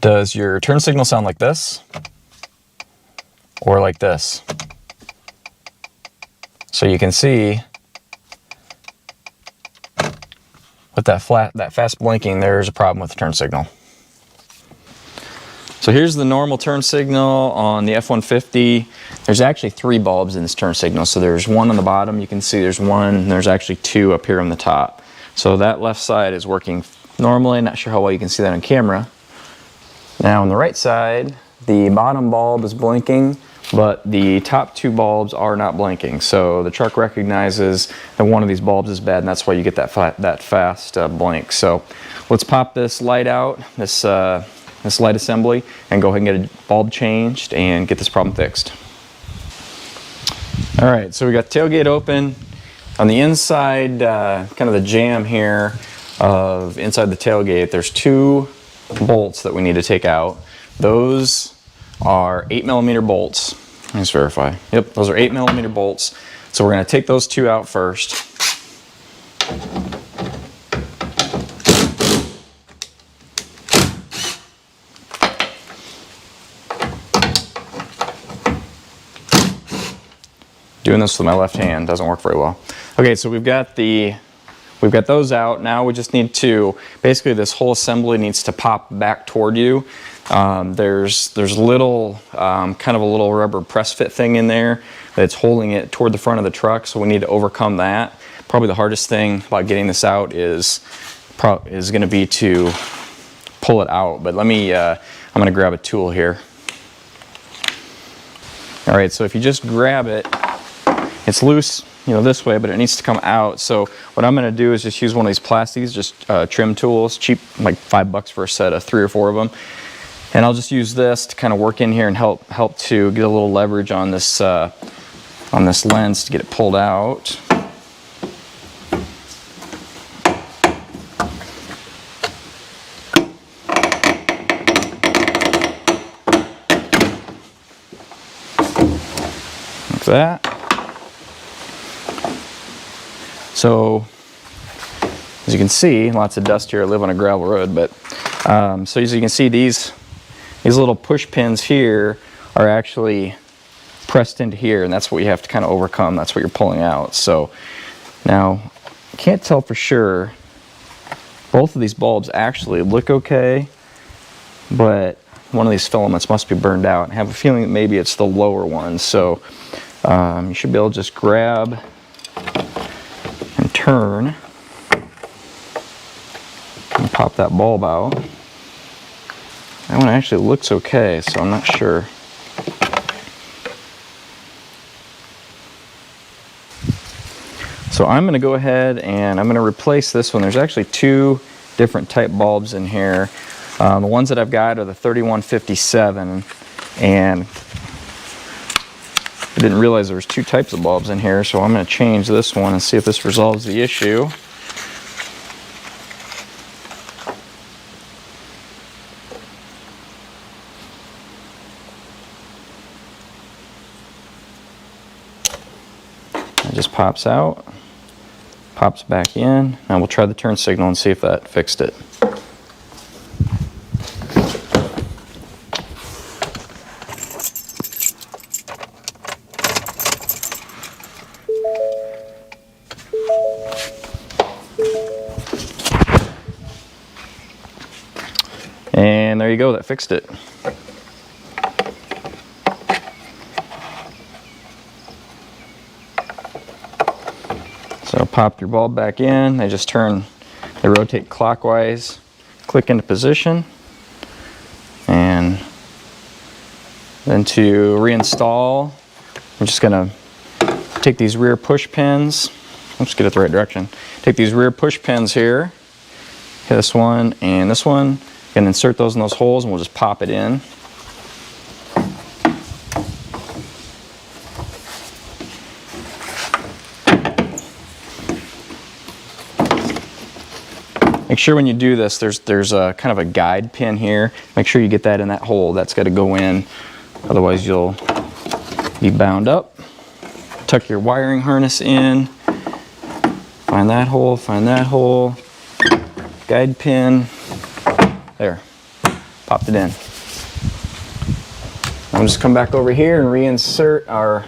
Does your turn signal sound like this? Or like this? So you can see with that fast blinking, there's a problem with the turn signal. So here's the normal turn signal on the F150. There's actually 3 bulbs in this turn signal. So there's one on the bottom, you can see there's one, and there's actually 2 up here on the top. So that left side is working normally. Not sure how well you can see that on camera. Now on the right side, the bottom bulb is blinking, but the top 2 bulbs are not blinking. So the truck recognizes that one of these bulbs is bad, and that's why you get that fast blink. So let's pop this light out, this light assembly, and go ahead and get a bulb changed and get this problem fixed. All right, so we got the tailgate open. On the inside, kind of the jamb here of inside the tailgate, there's 2 bolts that we need to take out. Those are 8mm bolts. Let's verify. Yep, those are 8mm bolts. So we're going to take those 2 out first. Doing this with my left hand doesn't work very well. Okay, so we've got those out. Now we just need to, basically this whole assembly needs to pop back toward you. There's little, kind of a little rubber press fit thing in there that's holding it toward the front of the truck, so we need to overcome that. Probably the hardest thing about getting this out is going to be to pull it out, but let me, I'm going to grab a tool here. All right, so if you just grab it, it's loose, you know, this way, but it needs to come out. So what I'm going to do is just use one of these plastics, just trim tools, cheap, like $5 for a set of 3 or 4 of them. And I'll just use this to kind of work in here and help to get a little leverage on this lens to get it pulled out. Like that. So, as you can see, lots of dust here. I live on a gravel road, but so as you can see, these little push pins here are actually pressed into here, and that's what you have to kind of overcome. That's what you're pulling out. So now, I can't tell for sure. Both of these bulbs actually look okay, but one of these filaments must be burned out. I have a feeling that maybe it's the lower one. So you should be able to just grab and turn and pop that bulb out. That one actually looks okay, so I'm not sure. So I'm going to go ahead and I'm going to replace this one. There's actually 2 different type bulbs in here. The ones that I've got are the 3157, and I didn't realize there was 2 types of bulbs in here, so I'm going to change this one and see if this resolves the issue. It just pops out, pops back in, and we'll try the turn signal and see if that fixed it. And there you go, that fixed it. So pop your bulb back in, they just turn, they rotate clockwise, click into position, and then to reinstall, I'm just going to take these rear push pins, let's get it the right direction, take these rear push pins here, hit this one and this one, and insert those in those holes, and we'll just pop it in. Make sure when you do this, there's a kind of a guide pin here. Make sure you get that in that hole. That's got to go in, otherwise you'll be bound up. Tuck your wiring harness in. Find that hole, guide pin. There. popped it in. I'll just come back over here and reinsert our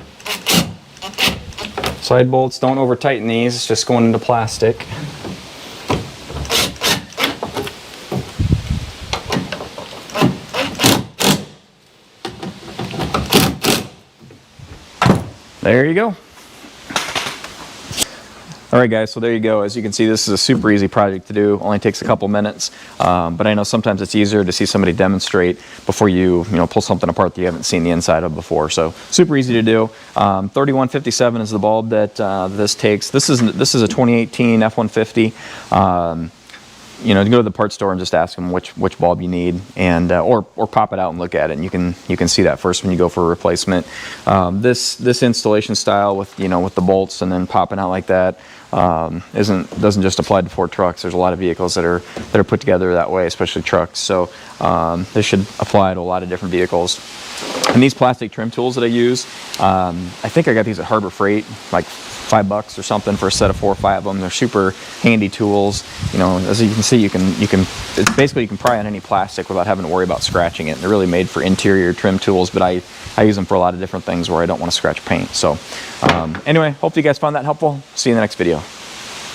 side bolts. Don't over tighten these, it's just going into plastic. There you go. All right, guys, so there you go. As you can see, this is a super easy project to do. Only takes a couple minutes, but I know sometimes it's easier to see somebody demonstrate before you pull something apart that you haven't seen the inside of before. So super easy to do. 3157 is the bulb that this takes. This is a 2018 F150. You know, to go to the parts store and just ask them which bulb you need, and or pop it out and look at it, and you can see that first when you go for a replacement. This installation style with with the bolts and then popping out like that doesn't just apply to Ford trucks. There's a lot of vehicles that are put together that way, especially trucks. So this should apply to a lot of different vehicles. And these plastic trim tools that I use, I think I got these at Harbor Freight, like $5 or something for a set of 4 or 5 of them. They're super handy tools. You know, as you can see, you can basically you can pry on any plastic without having to worry about scratching it. They're really made for interior trim tools, but I use them for a lot of different things where I don't want to scratch paint. So anyway, hope you guys found that helpful. See you in the next video.